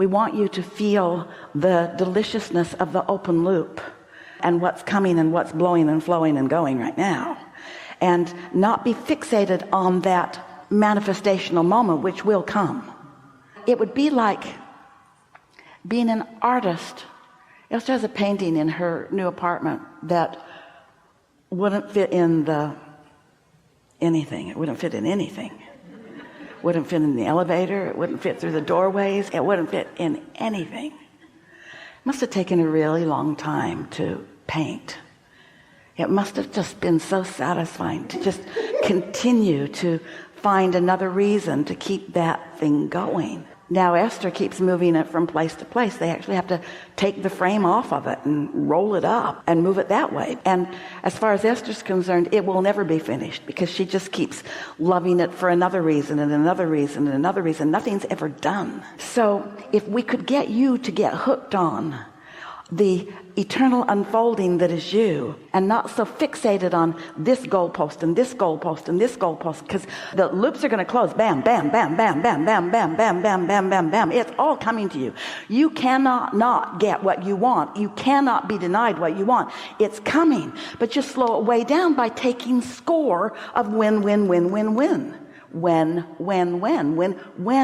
We want you to feel the deliciousness of the open loop and what's coming and what's blowing and flowing and going right now, and not be fixated on that manifestational moment which will come. It would be like being an artist. Esther has a painting in her new apartment that wouldn't fit in anything. It wouldn't fit in anything. It wouldn't fit in the elevator. It wouldn't fit through the doorways. It wouldn't fit in anything. It must have taken a really long time to paint. It must have just been so satisfying to just continue to find another reason to keep that thing going. Now Esther keeps moving it from place to place. They actually have to take the frame off of it and roll it up and move it that way. And as far as Esther's concerned, it will never be finished because she just keeps loving it for another reason and another reason and another reason. Nothing's ever done. So if we could get you to get hooked on the eternal unfolding that is you, and not so fixated on this goalpost and this goalpost and this goalpost, because the loops are going to close. Bam, bam, bam, bam, bam, bam, bam, bam, bam, bam, bam, bam. It's all coming to you. You cannot not get what you want. You cannot be denied what you want. It's coming, but just slow it way down by taking score of when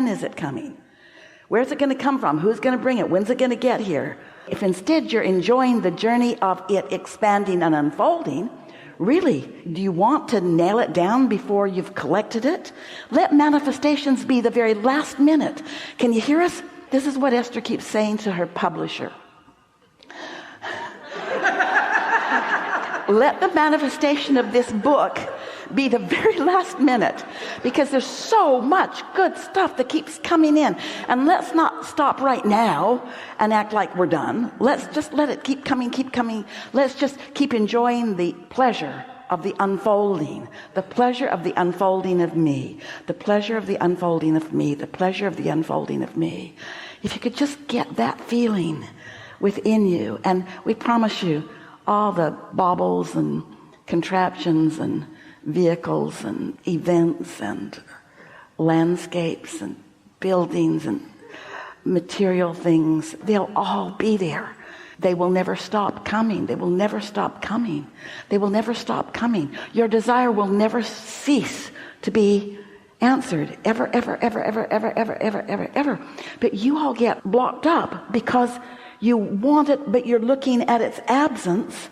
is it coming? Where's it going to come from? Who's going to bring it? When's it going to get here? If instead you're enjoying the journey of it expanding and unfolding, really, do you want to nail it down before you've collected it? Let manifestations be the very last minute. Can you hear us? This is what Esther keeps saying to her publisher. Let the manifestation of this book be the very last minute, because there's so much good stuff that keeps coming in. And let's not stop right now and act like we're done. Let's just let it keep coming. Let's just keep enjoying the pleasure of the unfolding, the pleasure of the unfolding of me, the pleasure of the unfolding of me, the pleasure of the unfolding of me. If you could just get that feeling within you, and we promise you all the baubles and contraptions and vehicles and events and landscapes and buildings and material things, they'll all be there. They will never stop coming. They will never stop coming. They will never stop coming. Your desire will never cease to be answered, ever. But you all get blocked up because you want it, but you're looking at its absence.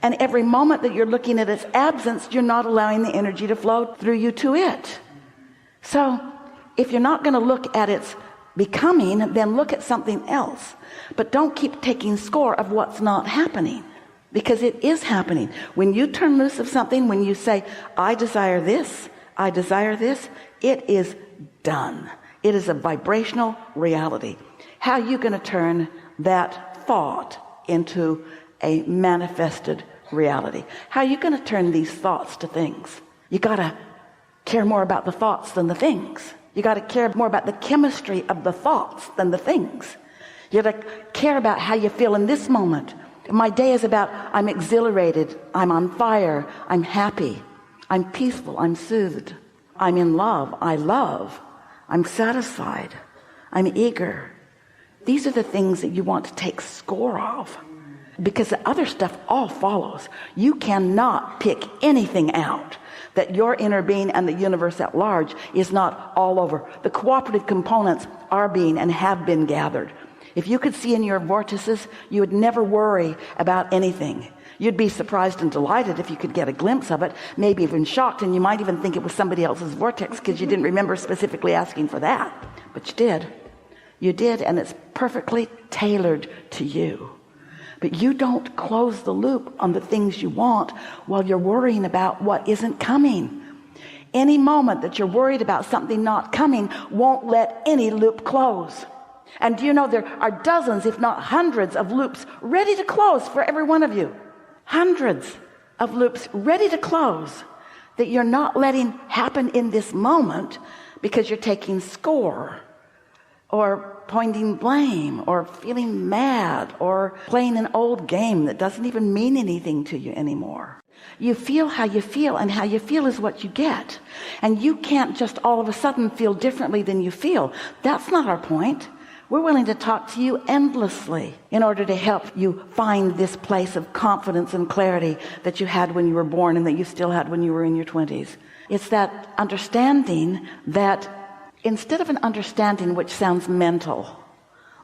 And every moment that you're looking at its absence, you're not allowing the energy to flow through you to it. So if you're not going to look at its becoming, then look at something else. But don't keep taking score of what's not happening, because it is happening. When you turn loose of something, when you say, I desire this, it is done. It is a vibrational reality. How are you going to turn that thought into a manifested reality? How are you going to turn these thoughts to things? You got to care more about the thoughts than the things. You got to care more about the chemistry of the thoughts than the things. You got to care about how you feel in this moment. My day is about, I'm exhilarated, I'm on fire, I'm happy, I'm peaceful, I'm soothed, I'm in love, I love, I'm satisfied, I'm eager. These are the things that you want to take score of, because the other stuff all follows. You cannot pick anything out that your inner being and the universe at large is not all over. The cooperative components are being and have been gathered. If you could see in your vortices, you would never worry about anything. You'd be surprised and delighted if you could get a glimpse of it, maybe even shocked, and you might even think it was somebody else's vortex because you didn't remember specifically asking for that. But you did. You did, and it's perfectly tailored to you. But you don't close the loop on the things you want while you're worrying about what isn't coming. Any moment that you're worried about something not coming won't let any loop close. And do you know there are dozens, if not hundreds, of loops ready to close for every one of you? Hundreds of loops ready to close that you're not letting happen in this moment because you're taking score, or pointing blame, or feeling mad, or playing an old game that doesn't even mean anything to you anymore. You feel how you feel, and how you feel is what you get. And you can't just all of a sudden feel differently than you feel. That's not our point. We're willing to talk to you endlessly in order to help you find this place of confidence and clarity that you had when you were born and that you still had when you were in your 20s. It's that understanding that instead of an understanding which sounds mental,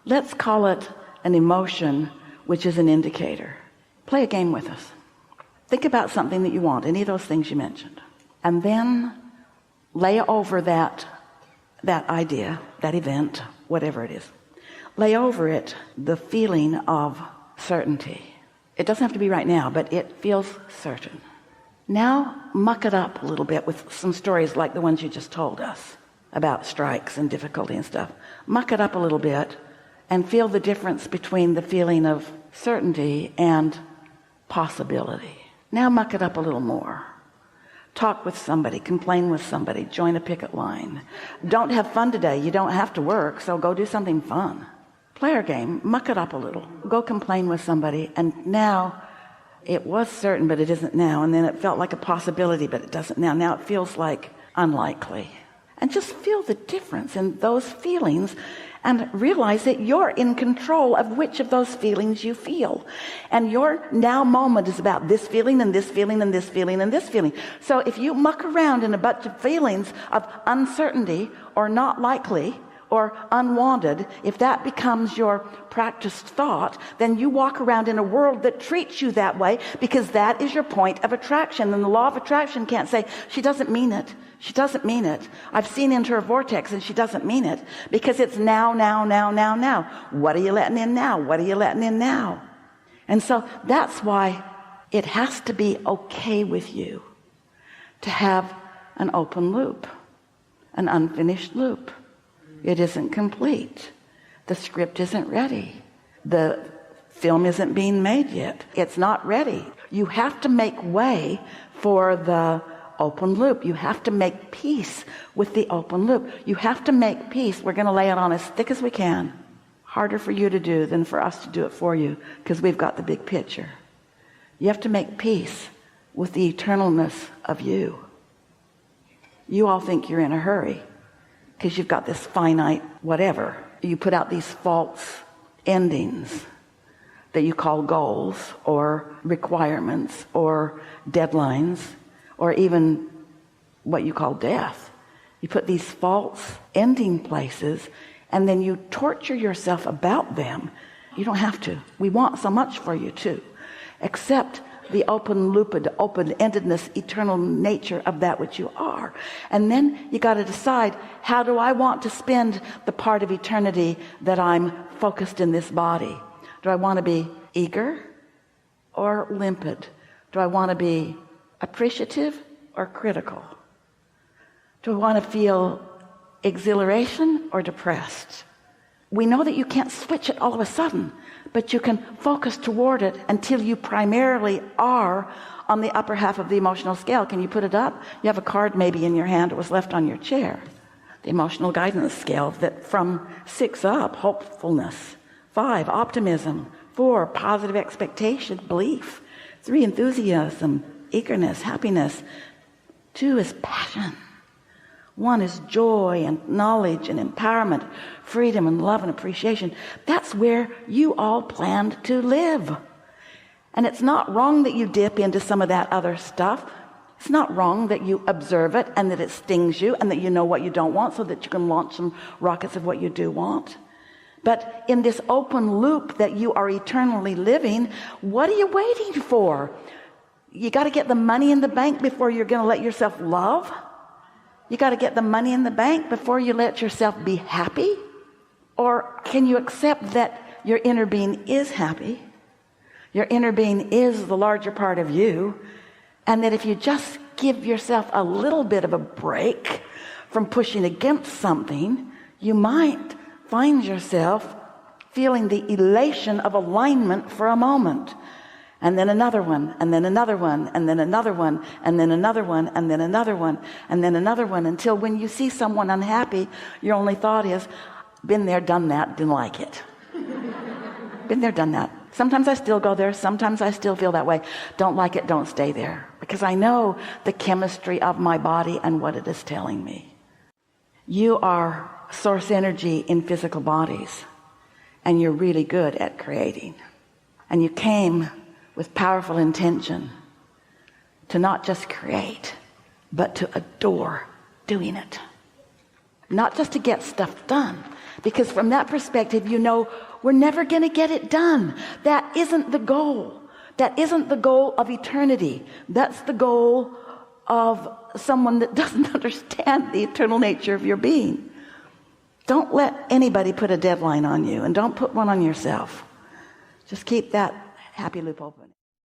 let's call it an emotion, which is an indicator. Play a game with us. Think about something that you want, any of those things you mentioned, and then lay over that idea, that event, whatever it is. Lay over it the feeling of certainty. It doesn't have to be right now, but it feels certain. Now muck it up a little bit with some stories like the ones you just told us about strikes and difficulty and stuff. Muck it up a little bit and feel the difference between the feeling of certainty and possibility. Now muck it up a little more. Talk with somebody, complain with somebody, join a picket line. Don't have fun today. You don't have to work, so go do something fun. Play our game, muck it up a little. Go complain with somebody, and now it was certain, but it isn't now. And then it felt like a possibility, but it doesn't now. Now it feels like unlikely. And just feel the difference in those feelings and realize that you're in control of which of those feelings you feel. And your now moment is about this feeling and this feeling and this feeling and this feeling. So if you muck around in a bunch of feelings of uncertainty or not likely or unwanted, if that becomes your practiced thought, then you walk around in a world that treats you that way, because that is your point of attraction. And the law of attraction can't say, she doesn't mean it. She doesn't mean it. I've seen into her vortex and she doesn't mean it, because it's now. What are you letting in now? What are you letting in now? And so that's why it has to be okay with you to have an open loop, an unfinished loop. It isn't complete. The script isn't ready. The film isn't being made yet. It's not ready. You have to make way for the open loop. You have to make peace with the open loop. You have to make peace. We're going to lay it on as thick as we can. Harder for you to do than for us to do it for you, because we've got the big picture. You have to make peace with the eternalness of you. You all think you're in a hurry because you've got this finite whatever. You put out these false endings that you call goals or requirements or deadlines, or even what you call death. You put these false ending places, and then you torture yourself about them. You don't have to. We want so much for you too. Accept the open-looped, open-endedness, eternal nature of that which you are. And then you got to decide, how do I want to spend the part of eternity that I'm focused in this body? Do I want to be eager or limpid? Do I want to be appreciative or critical? Do I want to feel exhilaration or depressed? We know that you can't switch it all of a sudden, but you can focus toward it until you primarily are on the upper half of the emotional scale. Can you put it up? You have a card maybe in your hand. It was left on your chair. The emotional guidance scale, that from 6 up, hopefulness. 5, optimism. 4, positive expectation, belief. 3, enthusiasm, eagerness, happiness. 2 is passion. 1 is joy and knowledge and empowerment, freedom and love and appreciation. That's where you all planned to live. And it's not wrong that you dip into some of that other stuff. It's not wrong that you observe it and that it stings you and that you know what you don't want so that you can launch some rockets of what you do want. But in this open loop that you are eternally living, what are you waiting for? You got to get the money in the bank before you're going to let yourself love? You got to get the money in the bank before you let yourself be happy? Or can you accept that your inner being is happy? Your inner being is the larger part of you. And that if you just give yourself a little bit of a break from pushing against something, you might find yourself feeling the elation of alignment for a moment. And then another one, and then another one, and then another one, and then another one, and then another one, and then another one, until when you see someone unhappy, your only thought is, been there, done that, didn't like it. Been there, done that. Sometimes I still go there. Sometimes I still feel that way. Don't like it, don't stay there. Because I know the chemistry of my body and what it is telling me. You are source energy in physical bodies. and you're really good at creating, and you came with powerful intention to not just create, but to adore doing it. Not just to get stuff done, because from that perspective, you know, we're never going to get it done. That isn't the goal. That isn't the goal of eternity. That's the goal of someone that doesn't understand the eternal nature of your being. Don't let anybody put a deadline on you, and don't put one on yourself. Just keep that happy loop open.